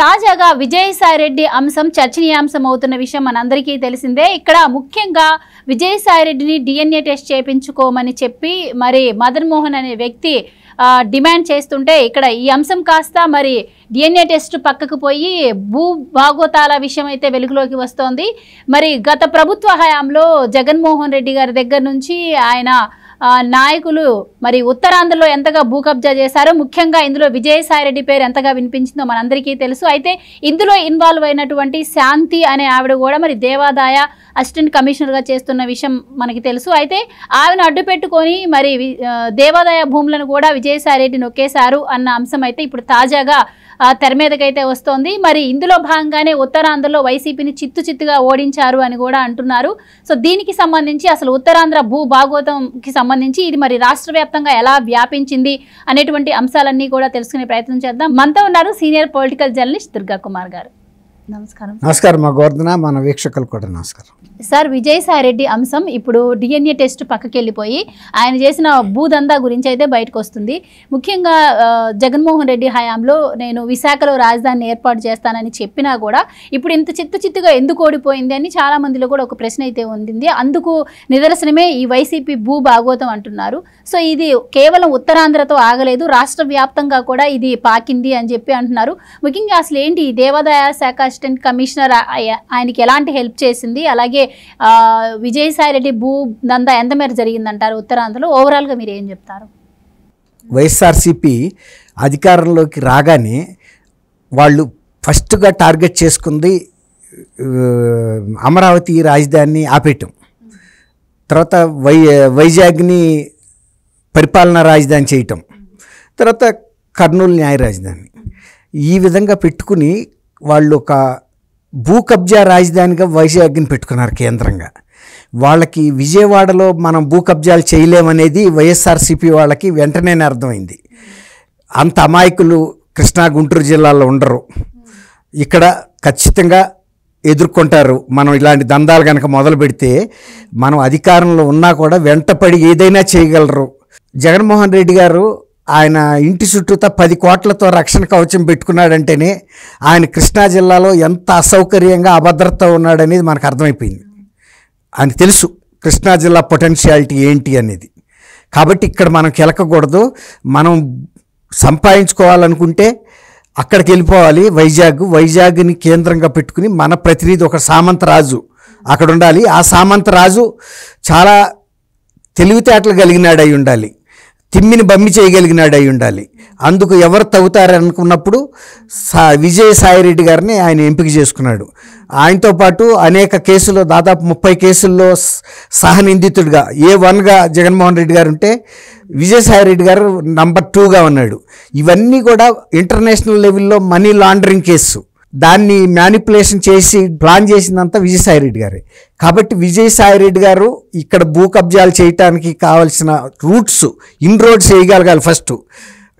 తాజాగా విజయసాయిరెడ్డి అంశం చర్చనీయాంశం అవుతున్న విషయం మనందరికీ తెలిసిందే. ఇక్కడ ముఖ్యంగా విజయసాయిరెడ్డిని DNA టెస్ట్ చేయించుకోమని చెప్పి మరి మదన్ మోహన్ అనే వ్యక్తి డిమాండ్ చేస్తుంటే ఇక్కడ ఈ అంశం కాస్త మరి DNA టెస్ట్ పక్కకు పోయి భూ భాగోతాల విషయం అయితే వెలుగులోకి వస్తోంది. మరి గత ప్రభుత్వ హయాంలో జగన్మోహన్ రెడ్డి గారి దగ్గర నుంచి ఆయన నాయకులు మరి ఉత్తరాంధ్రలో ఎంతగా భూ కబ్జా చేశారో, ముఖ్యంగా ఇందులో విజయసాయిరెడ్డి పేరు ఎంతగా వినిపించిందో మనందరికీ తెలుసు. అయితే ఇందులో ఇన్వాల్వ్ అయినటువంటి శాంతి అనే ఆవిడ కూడా మరి దేవాదాయ అసిస్టెంట్ కమిషనర్గా చేస్తున్న విషయం మనకి తెలుసు. అయితే ఆవిడను అడ్డు పెట్టుకొని మరి దేవాదాయ భూములను కూడా విజయసాయిరెడ్డి నొక్కేశారు అన్న అంశం అయితే ఇప్పుడు తాజాగా తెర మీదకైతే వస్తోంది. మరి ఇందులో భాగంగానే ఉత్తరాంధ్రలో వైసీపీని చిత్తుగా ఓడించారు అని కూడా అంటున్నారు. సో దీనికి సంబంధించి అసలు ఉత్తరాంధ్ర భూ భాగోతంకి సంబంధించి ఇది మరి రాష్ట్ర వ్యాప్తంగా ఎలా వ్యాపించింది అనేటువంటి అంశాలన్నీ కూడా తెలుసుకునే ప్రయత్నం చేద్దాం. మనతో ఉన్నారు senior political journalist Durga Kumar గారు. నమస్కారం. నమస్కారం మా గోవర్ధన, మన వీక్షకులు కూడా నమస్కారం. సార్, విజయసాయిరెడ్డి అంశం ఇప్పుడు DNA టెస్ట్ పక్కకి వెళ్ళిపోయి ఆయన చేసిన భూదందా గురించి అయితే బయటకు వస్తుంది. ముఖ్యంగా జగన్మోహన్ రెడ్డి హయాంలో నేను విశాఖలో రాజధానిని ఏర్పాటు చేస్తానని చెప్పినా కూడా ఇప్పుడు ఇంత చిత్తుగా ఎందుకు ఓడిపోయింది అని చాలా మందిలో కూడా ఒక ప్రశ్న అయితే ఉంది. అందుకు నిదర్శనమే ఈ వైసీపీ భూ భాగోతం అంటున్నారు. సో ఇది కేవలం ఉత్తరాంధ్రతో ఆగలేదు, రాష్ట్ర వ్యాప్తంగా కూడా ఇది పాకింది అని చెప్పి అంటున్నారు. ముఖ్యంగా అసలు ఏంటి ఈ దేవాదాయ శాఖ అసిస్టెంట్ కమిషనర్ ఆయనకి ఎలాంటి హెల్ప్ చేసింది, అలాగే విజయసాయిరెడ్డి భూ దందా ఎంత మేర జరిగిందంటారు ఉత్తరాంధ్రలో? ఓవరాల్గా మీరు ఏం చెప్తారు? వైఎస్ఆర్సీపీ అధికారంలోకి రాగానే వాళ్ళు ఫస్ట్గా టార్గెట్ చేసుకుంది అమరావతి రాజధానిని ఆపేయటం, తర్వాత వైజాగ్ని పరిపాలనా రాజధాని చేయటం, తర్వాత కర్నూలు న్యాయ రాజధాని. ఈ విధంగా పెట్టుకుని వాళ్ళు ఒక భూ కబ్జా రాజధానిగా వైజాగ్ని పెట్టుకున్నారు కేంద్రంగా. వాళ్ళకి విజయవాడలో మనం భూ కబ్జాలు చేయలేమనేది వైఎస్ఆర్సీపీ వాళ్ళకి వెంటనే అర్థమైంది. అంత అమాయకులు కృష్ణా గుంటూరు జిల్లాలో ఉండరు, ఇక్కడ ఖచ్చితంగా ఎదుర్కొంటారు. మనం ఇలాంటి దందాలు కనుక మొదలు పెడితే మనం అధికారంలో ఉన్నా కూడా వెంటపడి ఏదైనా చేయగలరు. జగన్మోహన్ రెడ్డి గారు ఆయన ఇంటి చుట్టూతా 10 కోట్లతో రక్షణ కవచం పెట్టుకున్నాడంటేనే ఆయన కృష్ణా జిల్లాలో ఎంత అసౌకర్యంగా అభద్రత ఉన్నాడనేది మనకు అర్థమైపోయింది. ఆయనకు తెలుసు కృష్ణా జిల్లా పొటెన్షియాలిటీ ఏంటి అనేది. కాబట్టి ఇక్కడ మనం కెలకకూడదు, మనం సంపాదించుకోవాలనుకుంటే అక్కడికి వెళ్ళిపోవాలి. వైజాగ్ని కేంద్రంగా పెట్టుకుని మన ప్రతినిధి ఒక సామంతరాజు అక్కడ ఉండాలి. ఆ సామంతరాజు చాలా తెలివితేటలు కలిగినాడై ఉండాలి, తిమ్మిని బమ్మి చేయగలిగినాడు అయి ఉండాలి. అందుకు ఎవరు తవ్వుతారనుకున్నప్పుడు విజయసాయిరెడ్డి గారిని ఆయన ఎంపిక చేసుకున్నాడు. ఆయనతో పాటు అనేక కేసుల్లో దాదాపు 30 కేసుల్లో సహనిందితుడిగా A1గా జగన్మోహన్ రెడ్డి గారు ఉంటే విజయసాయిరెడ్డి గారు నంబర్ 2గా ఉన్నాడు. ఇవన్నీ కూడా ఇంటర్నేషనల్ లెవెల్లో మనీ లాండరింగ్ కేసు. దాన్ని మ్యానిపులేషన్ చేసి ప్లాన్ చేసిందంతా విజయసాయిరెడ్డి గారే. కాబట్టి విజయసాయిరెడ్డి గారు ఇక్కడ భూ కబ్జాలు చేయటానికి కావాల్సిన రూట్స్, రోడ్స్ వేయగలగాలి. ఫస్ట్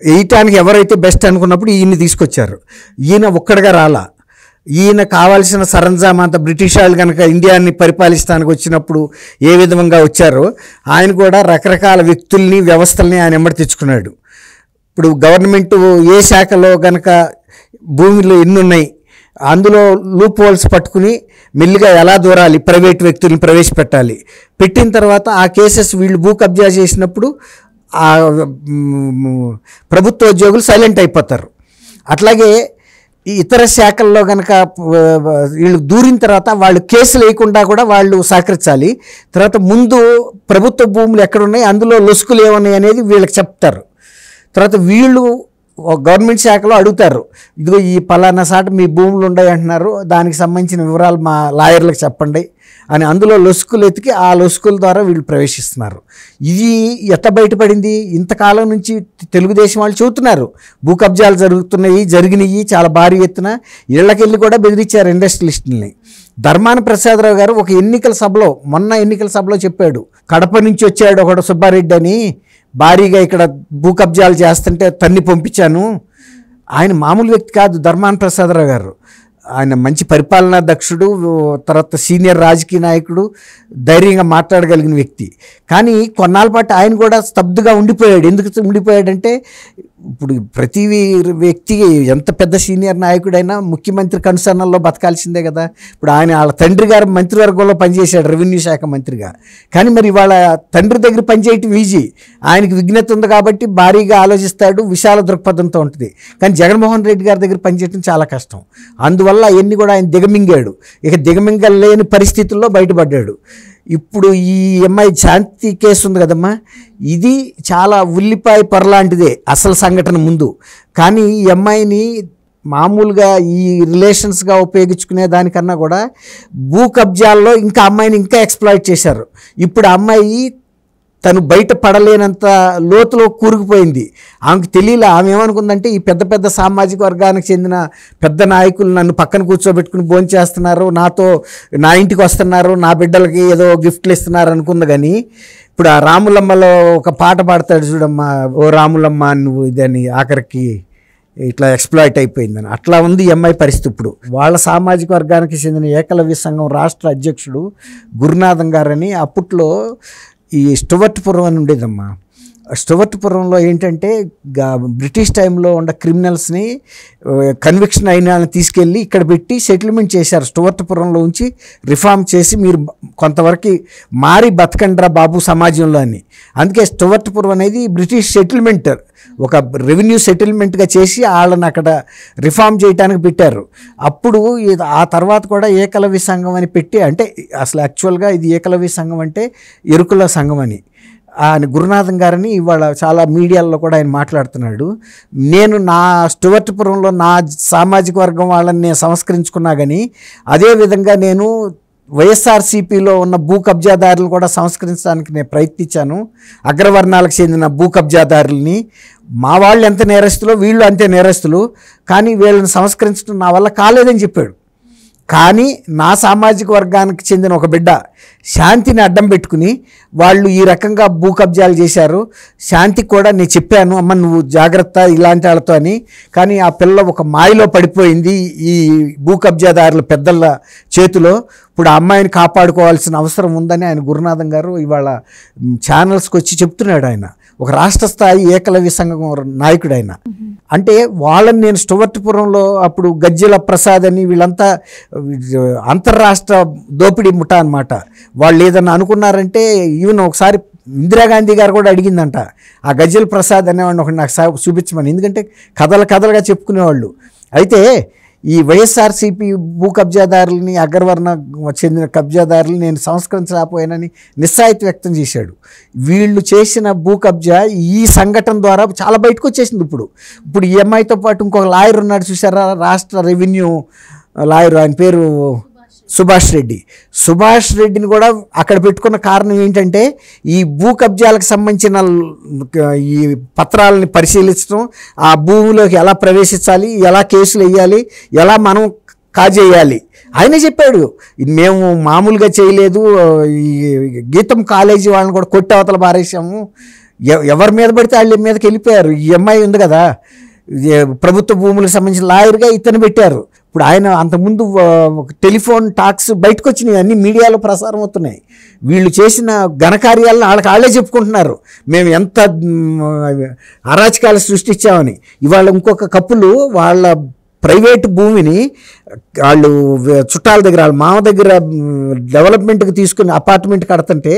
వేయటానికి ఎవరైతే బెస్ట్ అనుకున్నప్పుడు ఈయన్ని తీసుకొచ్చారు. ఈయన ఒక్కడిగా రాలా, ఈయన కావాల్సిన సరంజామా అంతా బ్రిటిష్ వాళ్ళు కనుక ఇండియాని పరిపాలిస్తానికి వచ్చినప్పుడు ఏ విధంగా వచ్చారో ఆయన కూడా రకరకాల వ్యక్తుల్ని వ్యవస్థల్ని ఆయన ఎంబడి తెచ్చుకున్నాడు. ఇప్పుడు గవర్నమెంట్ ఏ శాఖలో కనుక భూమిలో ఎన్ని ఉన్నాయి అందులో లూప్ హోల్స్ పట్టుకుని మెల్లిగా ఎలా దూరాలి, ప్రైవేట్ వ్యక్తుల్ని ప్రవేశపెట్టాలి. పెట్టిన తర్వాత ఆ కేసెస్ వీళ్ళు భూ కబ్జా చేసినప్పుడు ఆ ప్రభుత్వ ఉద్యోగులు సైలెంట్ అయిపోతారు. అట్లాగే ఇతర శాఖల్లో కనుక వీళ్ళు దూరిన తర్వాత వాళ్ళు కేసులు వేయకుండా కూడా వాళ్ళు సహకరించాలి. తర్వాత ముందు ప్రభుత్వ భూములు ఎక్కడున్నాయి, అందులో లొసుకులు ఏమున్నాయి అనేది వీళ్ళకి చెప్తారు. తర్వాత వీళ్ళు గవర్నమెంట్ శాఖలో అడుగుతారు, ఇదిగో ఈ పలానా సాట మీ భూములు ఉన్నాయి అంటున్నారు, దానికి సంబంధించిన వివరాలు మా లాయర్లకు చెప్పండి అని అందులో లొసుకులు ఎతికి ఆ లొసుకుల ద్వారా వీళ్ళు ప్రవేశిస్తున్నారు. ఇది ఎట్లా బయటపడింది? ఇంతకాలం నుంచి తెలుగుదేశం వాళ్ళు చెబుతున్నారు భూ కబ్జాలు జరిగినాయి చాలా భారీ ఎత్తున. ఇళ్లకెళ్ళి కూడా బెదిరించారు ఇండస్ట్రియలిస్టుల్ని. ధర్మాన ప్రసాదరావు గారు ఒక మొన్న ఎన్నికల సభలో చెప్పాడు, కడప నుంచి వచ్చాడు ఒకడు సుబ్బారెడ్డి అని, భారీగా ఇక్కడ భూ కబ్జాలు చేస్తుంటే తన్ని పంపించాను. ఆయన మామూలు వ్యక్తి కాదు ధర్మాన ప్రసాదరావు గారు. ఆయన మంచి పరిపాలనా దక్షుడు, తర్వాత సీనియర్ రాజకీయ నాయకుడు, ధైర్యంగా మాట్లాడగలిగిన వ్యక్తి. కానీ కొన్నాళ్ళ పాటు ఆయన కూడా స్తబ్దుగా ఉండిపోయాడు. ఎందుకు ఉండిపోయాడంటే ఇప్పుడు ప్రతి వ్యక్తి ఎంత పెద్ద సీనియర్ నాయకుడైనా ముఖ్యమంత్రి కనుసరణలో బతకాల్సిందే కదా. ఇప్పుడు వాళ్ళ తండ్రి గారు మంత్రివర్గంలో పనిచేశాడు, రెవెన్యూ శాఖ మంత్రిగా. కానీ మరి వాళ్ళ తండ్రి దగ్గర పనిచేయటం ఈజీ, ఆయనకి విఘ్నత ఉంది కాబట్టి భారీగా ఆలోచిస్తాడు, విశాల దృక్పథంతో ఉంటుంది. కానీ జగన్మోహన్ రెడ్డి గారి దగ్గర పనిచేయడం చాలా కష్టం. అందువల్ల అవన్నీ కూడా ఆయన దిగమింగాడు. ఇక దిగమింగలేని పరిస్థితుల్లో బయటపడ్డాడు. ఇప్పుడు ఈ అమ్మాయి శాంతి కేసు ఉంది కదమ్మా, ఇది చాలా ఉల్లిపాయ పొరలాంటిదే అసలు సంఘటన ముందు. కానీ ఈ అమ్మాయిని మామూలుగా ఈ రిలేషన్స్గా ఉపయోగించుకునే దానికన్నా కూడా భూ కబ్జాల్లో ఇంకా అమ్మాయిని ఇంకా ఎక్స్ప్లాయిట్ చేశారు. ఇప్పుడు ఆ అమ్మాయి తను బయట పడలేనంత లోతులో కూరుకుపోయింది. ఆమెకు తెలియలే. ఆమె ఏమనుకుందంటే ఈ పెద్ద పెద్ద సామాజిక వర్గానికి చెందిన పెద్ద నాయకులు నన్ను పక్కన కూర్చోబెట్టుకుని భోంచేస్తున్నారు, నా ఇంటికి వస్తున్నారు, నా బిడ్డలకి ఏదో గిఫ్ట్లు ఇస్తున్నారు అనుకుంది. కానీ ఇప్పుడు ఆ రాములమ్మలో ఒక పాట పాడతాడు చూడమ్మా, ఓ రాములమ్మ నువ్వు ఇదని ఆఖరికి ఇట్లా ఎక్స్ప్లాయిట్ అయిపోయిందని. అట్లా ఉంది ఈ అమ్మాయి పరిస్థితి. ఇప్పుడు వాళ్ళ సామాజిక వర్గానికి చెందిన ఏకలవ్య సంఘం రాష్ట్ర అధ్యక్షుడు గురునాథం గారని అప్పట్లో ఈ స్టువర్ట్పురం అని ఉండేదమ్మా. స్టువర్ట్పురంలో ఏంటంటే బ్రిటిష్ టైంలో ఉన్న క్రిమినల్స్ని కన్విక్షన్ అయిన తీసుకెళ్ళి ఇక్కడ పెట్టి సెటిల్మెంట్ చేశారు. స్టువర్ట్పురంలో ఉంచి రిఫార్మ్ చేసి మీరు కొంతవరకు మారి బతకండ్రా బాబు సమాజంలో అని. అందుకే స్టువర్ట్పురం అనేది బ్రిటిష్ సెటిల్మెంట్, ఒక రెవెన్యూ సెటిల్మెంట్గా చేసి వాళ్ళని అక్కడ రిఫార్మ్ చేయడానికి పెట్టారు. అప్పుడు ఆ తర్వాత కూడా ఏకలవ్య సంఘం అని పెట్టి, అంటే అసలు యాక్చువల్గా ఇది ఏకలవ్య సంఘం అంటే ఎరుకుల సంఘం అని. ఆయన గురునాథం గారిని ఇవాళ చాలా మీడియాల్లో కూడా ఆయన మాట్లాడుతున్నాడు. నేను నా స్టువర్ట్పురంలో నా సామాజిక వర్గం వాళ్ళని నేను సంస్కరించుకున్నా, కానీ అదేవిధంగా నేను వైఎస్ఆర్సీపీలో ఉన్న భూ కబ్జాదారులు కూడా సంస్కరించడానికి నేను ప్రయత్నించాను. అగ్రవర్ణాలకు చెందిన భూ కబ్జాదారుల్ని, మా వాళ్ళు ఎంత నేరస్తులో వీళ్ళు అంతే నేరస్తులు, కానీ వీళ్ళని సంస్కరించడం నా వల్ల కాలేదని చెప్పాడు. కానీ నా సామాజిక వర్గానికి చెందిన ఒక బిడ్డ శాంతిని అడ్డం పెట్టుకుని వాళ్ళు ఈ రకంగా భూ కబ్జాలు చేశారు. శాంతికి కూడా నేను చెప్పాను, అమ్మ నువ్వు జాగ్రత్త ఇలాంటి వాళ్ళతో అని. కానీ ఆ పిల్ల ఒక మాయలో పడిపోయింది ఈ భూ కబ్జాదారుల పెద్దల చేతిలో. ఇప్పుడు ఆ అమ్మాయిని కాపాడుకోవాల్సిన అవసరం ఉందని ఆయన గురునాథం గారు ఇవాళ ఛానల్స్కి వచ్చి చెప్తున్నాడు. ఆయన ఒక రాష్ట్ర స్థాయి ఏకలవ్య సంఘం నాయకుడు ఆయన. అంటే వాళ్ళని నేను స్టువర్ట్పురంలో అప్పుడు గజ్జెల ప్రసాద్ అని వీళ్ళంతా అంతర్రాష్ట్ర దోపిడీ ముఠా అనమాట. వాళ్ళు ఏదన్నా అనుకున్నారంటే ఈవెన్ ఒకసారి ఇందిరాగాంధీ గారు కూడా అడిగిందంట ఆ గజ్జెల ప్రసాద్ అనేవాడిని ఒకటి నాకు చూపించమని, ఎందుకంటే కథలుగా చెప్పుకునేవాళ్ళు. అయితే ఈ వైఎస్ఆర్సీపీ భూ కబ్జాదారులని, అగ్రవర్ణ చెందిన కబ్జాదారులు నేను సంస్కరించలేకపోయానని నిస్సాయితీ వ్యక్తం చేశాడు. వీళ్ళు చేసిన భూ కబ్జా ఈ సంఘటన ద్వారా చాలా బయటకు వచ్చేసింది. ఇప్పుడు ఈ అమ్మాయితో పాటు ఇంకొక లాయర్ ఉన్నాడు చూసారా, రాష్ట్ర రెవెన్యూ లాయర్, ఆయన పేరు సుభాష్ రెడ్డిని కూడా అక్కడ పెట్టుకున్న కారణం ఏంటంటే ఈ భూ కబ్జాలకు సంబంధించిన ఈ పత్రాలని పరిశీలించడం, ఆ భూమిలోకి ఎలా ప్రవేశించాలి, ఎలా కేసులు వేయాలి, ఎలా మనం కాజేయాలి. ఆయనే చెప్పాడు, మేము మామూలుగా చేయలేదు, ఈ గీతం కాలేజీ వాళ్ళని కూడా కొట్టి అవతల పారేసాము, ఎవరి మీద పడితే వాళ్ళ మీదకి వెళ్ళిపోయారు. ఈ అమ్మాయి ఉంది కదా ప్రభుత్వ భూములకు సంబంధించిన లాయర్గా ఇతను పెట్టారు. ఇప్పుడు ఆయన అంతకుముందు టెలిఫోన్ టాక్స్ బయటకు వచ్చినాయి, అన్ని మీడియాలో ప్రసారం అవుతున్నాయి. వీళ్ళు చేసిన ఘనకార్యాలను వాళ్ళే చెప్పుకుంటున్నారు, మేము ఎంత అరాచకాలు సృష్టించామని. ఇవాళ ఇంకొక కప్పులు వాళ్ళ ప్రైవేటు భూమిని వాళ్ళు చుట్టాల దగ్గర, వాళ్ళ మామ దగ్గర డెవలప్మెంట్కి తీసుకుని అపార్ట్మెంట్ కడుతుంటే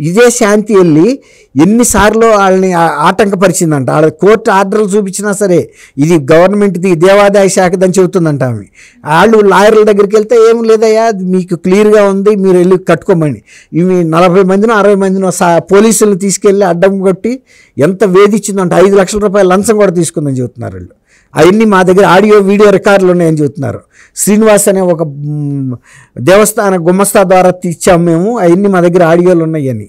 ఇదే శాంతి వెళ్ళి ఎన్నిసార్లు వాళ్ళని ఆటంకపరిచిందంట. వాళ్ళ కోర్టు ఆర్డర్లు చూపించినా సరే ఇది గవర్నమెంట్ది, దేవాదాయ శాఖదని చెబుతుందంట ఆమె. వాళ్ళు లాయర్ల దగ్గరికి వెళ్తే ఏం లేదయ్యా మీకు క్లియర్గా ఉంది, మీరు వెళ్ళి కట్టుకోమని. ఇవి 40 మందినో 60 మందినో పోలీసులను తీసుకెళ్ళి అడ్డం కొట్టి ఎంత వేధించిందంట. 5 లక్షల రూపాయల లంచం కూడా తీసుకుందని చెబుతున్నారు వాళ్ళు. అవన్నీ మా దగ్గర ఆడియో వీడియో రికార్డులు ఉన్నాయని చెబుతున్నారు. శ్రీనివాస్ అనే ఒక దేవస్థాన గుమస్తా ద్వారా ఇచ్చాము మేము, అవన్నీ మా దగ్గర ఆడియోలు ఉన్నాయని.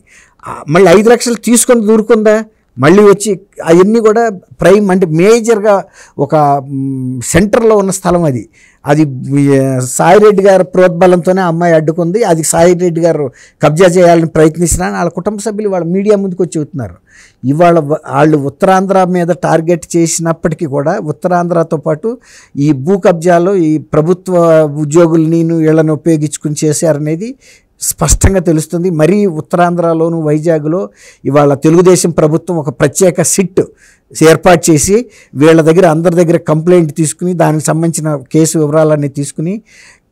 మళ్ళీ 5 లక్షలు తీసుకొని దూరుకుందా, మళ్ళీ వచ్చి అవన్నీ కూడా ప్రైమ్ అంటే మేజర్గా ఒక సెంటర్లో ఉన్న స్థలం అది. సాయిరెడ్డి గారు ప్రోద్బలంతోనే అమ్మాయి అడ్డుకుంది. అది సాయిరెడ్డి గారు కబ్జా చేయాలని ప్రయత్నిస్తున్నా వాళ్ళ కుటుంబ సభ్యులు వాళ్ళ మీడియా ముందుకు వచ్చి చెబుతున్నారు. ఇవాళ వాళ్ళు ఉత్తరాంధ్ర మీద టార్గెట్ చేసినప్పటికీ కూడా ఉత్తరాంధ్రతో పాటు ఈ భూ కబ్జాలు ఈ ప్రభుత్వ ఉద్యోగుల్ని వీళ్ళని ఉపయోగించుకుని చేశారనేది స్పష్టంగా తెలుస్తుంది. మరీ ఉత్తరాంధ్రలోను వైజాగ్లో ఇవాళ తెలుగుదేశం ప్రభుత్వం ఒక ప్రత్యేక సిట్ ఏర్పాటు చేసి వీళ్ళ దగ్గర అందరి దగ్గర కంప్లైంట్ తీసుకుని దానికి సంబంధించిన కేసు వివరాలన్నీ తీసుకుని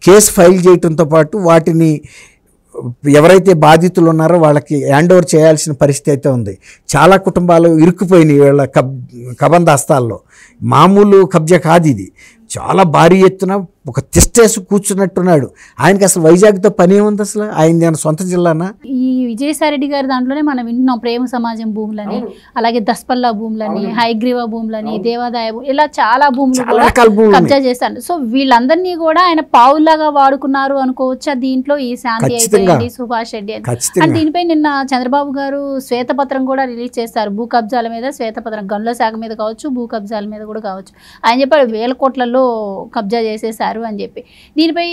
కేసు ఫైల్ చేయడంతో పాటు వాటిని ఎవరైతే బాధితులు ఉన్నారో వాళ్ళకి హ్యాండ్ ఓవర్ చేయాల్సిన పరిస్థితి అయితే ఉంది. చాలా కుటుంబాలు ఇరుక్కుపోయినాయి వీళ్ళ కబందాస్తాల్లో. మామూలు కబ్జా కాదు ఇది, చాలా భారీ ఎత్తున ఒక తిష్టేసి కూర్చున్నట్టున్నాడు. ఆయనకి అసలు వైజాగ్తో పని ఏముంది? అసలు ఆయన సొంత జిల్లానా? ఈ విజయసాయిరెడ్డి గారి దాంట్లోనే మనం వింటున్నాం ప్రేమ సమాజం భూములని, అలాగే దస్పల్లా భూములని, హైగ్రీవ భూములని, దేవాదాయ ఇలా చాలా భూములు కూడా కబ్జా చేశారు. సో వీళ్ళందరినీ కూడా ఆయన పావులాగా వాడుకున్నారు అనుకోవచ్చా దీంట్లో? ఈ శాంతి అయితే సుభాష్ రెడ్డి అని దీనిపై నిన్న చంద్రబాబు గారు శ్వేతపత్రం కూడా రిలీజ్ చేశారు. భూ కబ్జాల మీద శ్వేతపత్రం, గనుల శాఖ మీద కావచ్చు, భూ కబ్జాల మీద కూడా కావచ్చు. ఆయన చెప్పాడు 1000 కోట్లలో కబ్జా చేసేసారు అని చెప్పి. దీనిపై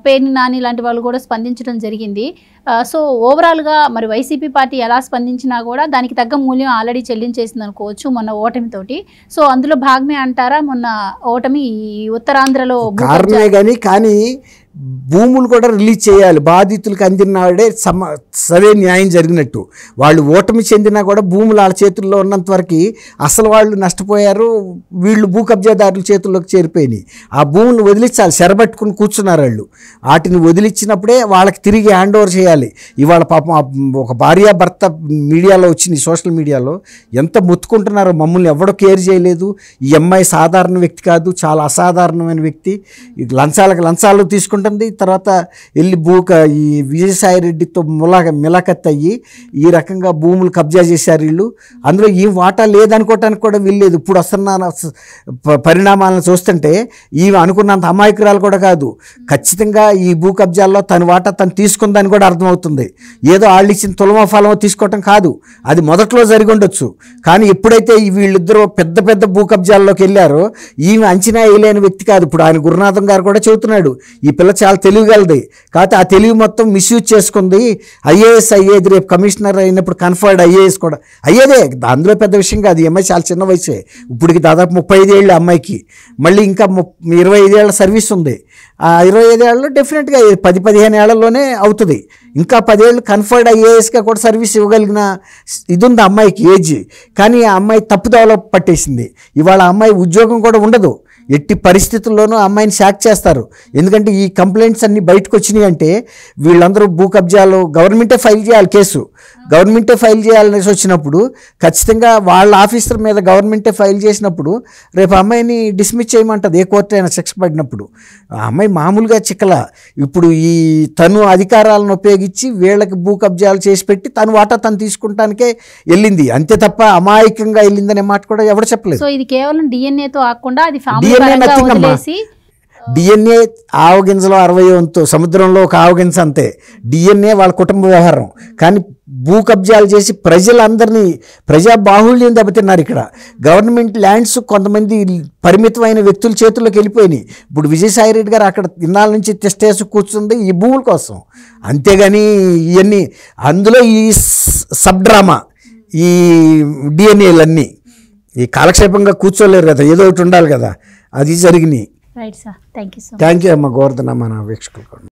పేర్ని నాని లాంటి వాళ్ళు కూడా స్పందించడం జరిగింది. సో ఓవరాల్గా మరి వైసీపీ పార్టీ ఎలా స్పందించినా కూడా దానికి తగ్గ మూల్యం ఆల్రెడీ చెల్లించేసింది అనుకోవచ్చు మొన్న ఓటమితోటి. సో అందులో భాగమే అంటారా మొన్న ఓటమి ఉత్తరాంధ్రలో? కారణమే కానీ భూములు కూడా రిలీజ్ చేయాలి. బాధితులకు అందినాడే సరే న్యాయం జరిగినట్టు. వాళ్ళు ఓటమి చెందినా కూడా భూములు వాళ్ళ చేతుల్లో ఉన్నంత వరకు అసలు వాళ్ళు నష్టపోయారు, వీళ్ళు భూ కబ్జాదారుల చేతుల్లోకి చేరిపోయినాయి. ఆ భూములు వదిలించాలి, చెరబట్టుకుని కూర్చున్నారు వాళ్ళు. వాటిని వదిలించినప్పుడే వాళ్ళకి తిరిగి హ్యాండ్ ఓవర్ చేయాలి. ఇవాళ పాపం ఒక భార్యాభర్త మీడియాలో వచ్చింది, సోషల్ మీడియాలో ఎంత మొత్తుకుంటున్నారో, మమ్మల్ని ఎవడో కేర్ చేయలేదు, ఈ అమ్మాయి సాధారణ వ్యక్తి కాదు, చాలా అసాధారణమైన వ్యక్తి, లంచాలు తీసుకుంటే తర్వాత వెళ్ళి ఈ విజయసాయిరెడ్డితో మిలాఖత్ అయ్యి ఈ రకంగా భూములు కబ్జా చేశారు వీళ్ళు. అందులో ఈ వాటా లేదనుకోవటానికి కూడా వీల్లేదు. ఇప్పుడు వస్తున్న పరిణామాలను చూస్తుంటే ఈమె అనుకున్నంత అమాయకురాలు కూడా కాదు. ఖచ్చితంగా ఈ భూ కబ్జాల్లో తన వాటా తను తీసుకుందని కూడా అర్థమవుతుంది. ఏదో వాళ్ళు ఇచ్చిన తులమో ఫలమో తీసుకోవటం కాదు, అది మొదట్లో జరిగి ఉండొచ్చు. కానీ ఎప్పుడైతే వీళ్ళిద్దరూ పెద్ద పెద్ద భూ కబ్జాల్లోకి వెళ్ళారో ఈమె అంచనా వేయలేని వ్యక్తి కాదు. ఇప్పుడు ఆయన గురునాథం గారు కూడా చెబుతున్నాడు, ఈ పిల్ల చాలా తెలివిగలది, కాకపోతే ఆ తెలివి మొత్తం మిస్యూజ్ చేసుకుంది. ఐఏఎస్ అయ్యేది, రేపు కమిషనర్ అయినప్పుడు కన్ఫర్డ్ ఐఏఎస్ కూడా అయ్యేదే, అందులో పెద్ద విషయం కాదు. ఈ అమ్మాయి చాలా చిన్న వయసే, ఇప్పటికి దాదాపు 35 ఏళ్ళు అమ్మాయికి, మళ్ళీ ఇంకా 25 ఏళ్ళ సర్వీస్ ఉంది. ఆ 25 ఏళ్ళలో డెఫినెట్గా 10-15 ఏళ్లలోనే అవుతుంది. ఇంకా 10 ఏళ్ళు కన్ఫర్డ్ ఐఏఎస్గా కూడా సర్వీస్ ఇవ్వగలిగిన ఇది ఉంది అమ్మాయికి ఏజ్. కానీ ఆ అమ్మాయి తప్పుదోవలో పట్టేసింది. ఇవాళ అమ్మాయి ఉద్యోగం కూడా ఉండదు. ఎట్టి పరిస్థితుల్లోనూ అమ్మాయిని శాక్ చేస్తారు. ఎందుకంటే ఈ కంప్లైంట్స్ అన్నీ బయటకు వచ్చినాయి అంటే వీళ్ళందరూ భూ కబ్జాలు గవర్నమెంటే ఫైల్ చేయాలి, కేసు గవర్నమెంటే ఫైల్ చేయాలనేసి వచ్చినప్పుడు ఖచ్చితంగా వాళ్ళ ఆఫీసర్ మీద గవర్నమెంటే ఫైల్ చేసినప్పుడు రేపు అమ్మాయిని డిస్మిస్ చేయమంటుంది ఏ కోర్టు అయినా శిక్ష పడినప్పుడు. ఆ అమ్మాయి మామూలుగా చిక్కల. ఇప్పుడు ఈ తను అధికారాలను ఉపయోగించి వీళ్ళకి భూ కబ్జాలు చేసి పెట్టి తను వాటా తను తీసుకుంటానికే వెళ్ళింది, అంతే తప్ప అమాయకంగా వెళ్ళిందనే మాట కూడా ఎవరు చెప్పలేదు. సో ఇది కేవలం డిఎన్ఏతో ఆకుండా అది డిఎన్ఏ ఆవగింజలో 60 వంతు, సముద్రంలో ఒక ఆవగింజ అంతే. డిఎన్ఏ వాళ్ళ కుటుంబ వ్యవహారం. కానీ భూ కబ్జాలు చేసి ప్రజలందరినీ ప్రజా బాహుళ్యం దెబ్బతిన్నారు. ఇక్కడ గవర్నమెంట్ ల్యాండ్స్ కొంతమంది పరిమితమైన వ్యక్తుల చేతుల్లోకి వెళ్ళిపోయినాయి. ఇప్పుడు విజయసాయిరెడ్డి గారు అక్కడ ఇన్నాళ్ళ నుంచి తిష్టేసి కూర్చుంది ఈ భూముల కోసం, అంతేగాని ఇవన్నీ అందులో ఈ సబ్ డ్రామా, ఈ డిఎన్ఏలన్నీ ఈ కాలక్షేపంగా కూర్చోలేరు కదా, ఏదో ఒకటి ఉండాలి కదా, అది జరిగినాయి. రైట్ సార్, థ్యాంక్ యూ అమ్మ గోవర్ధన మన వీక్షకులు.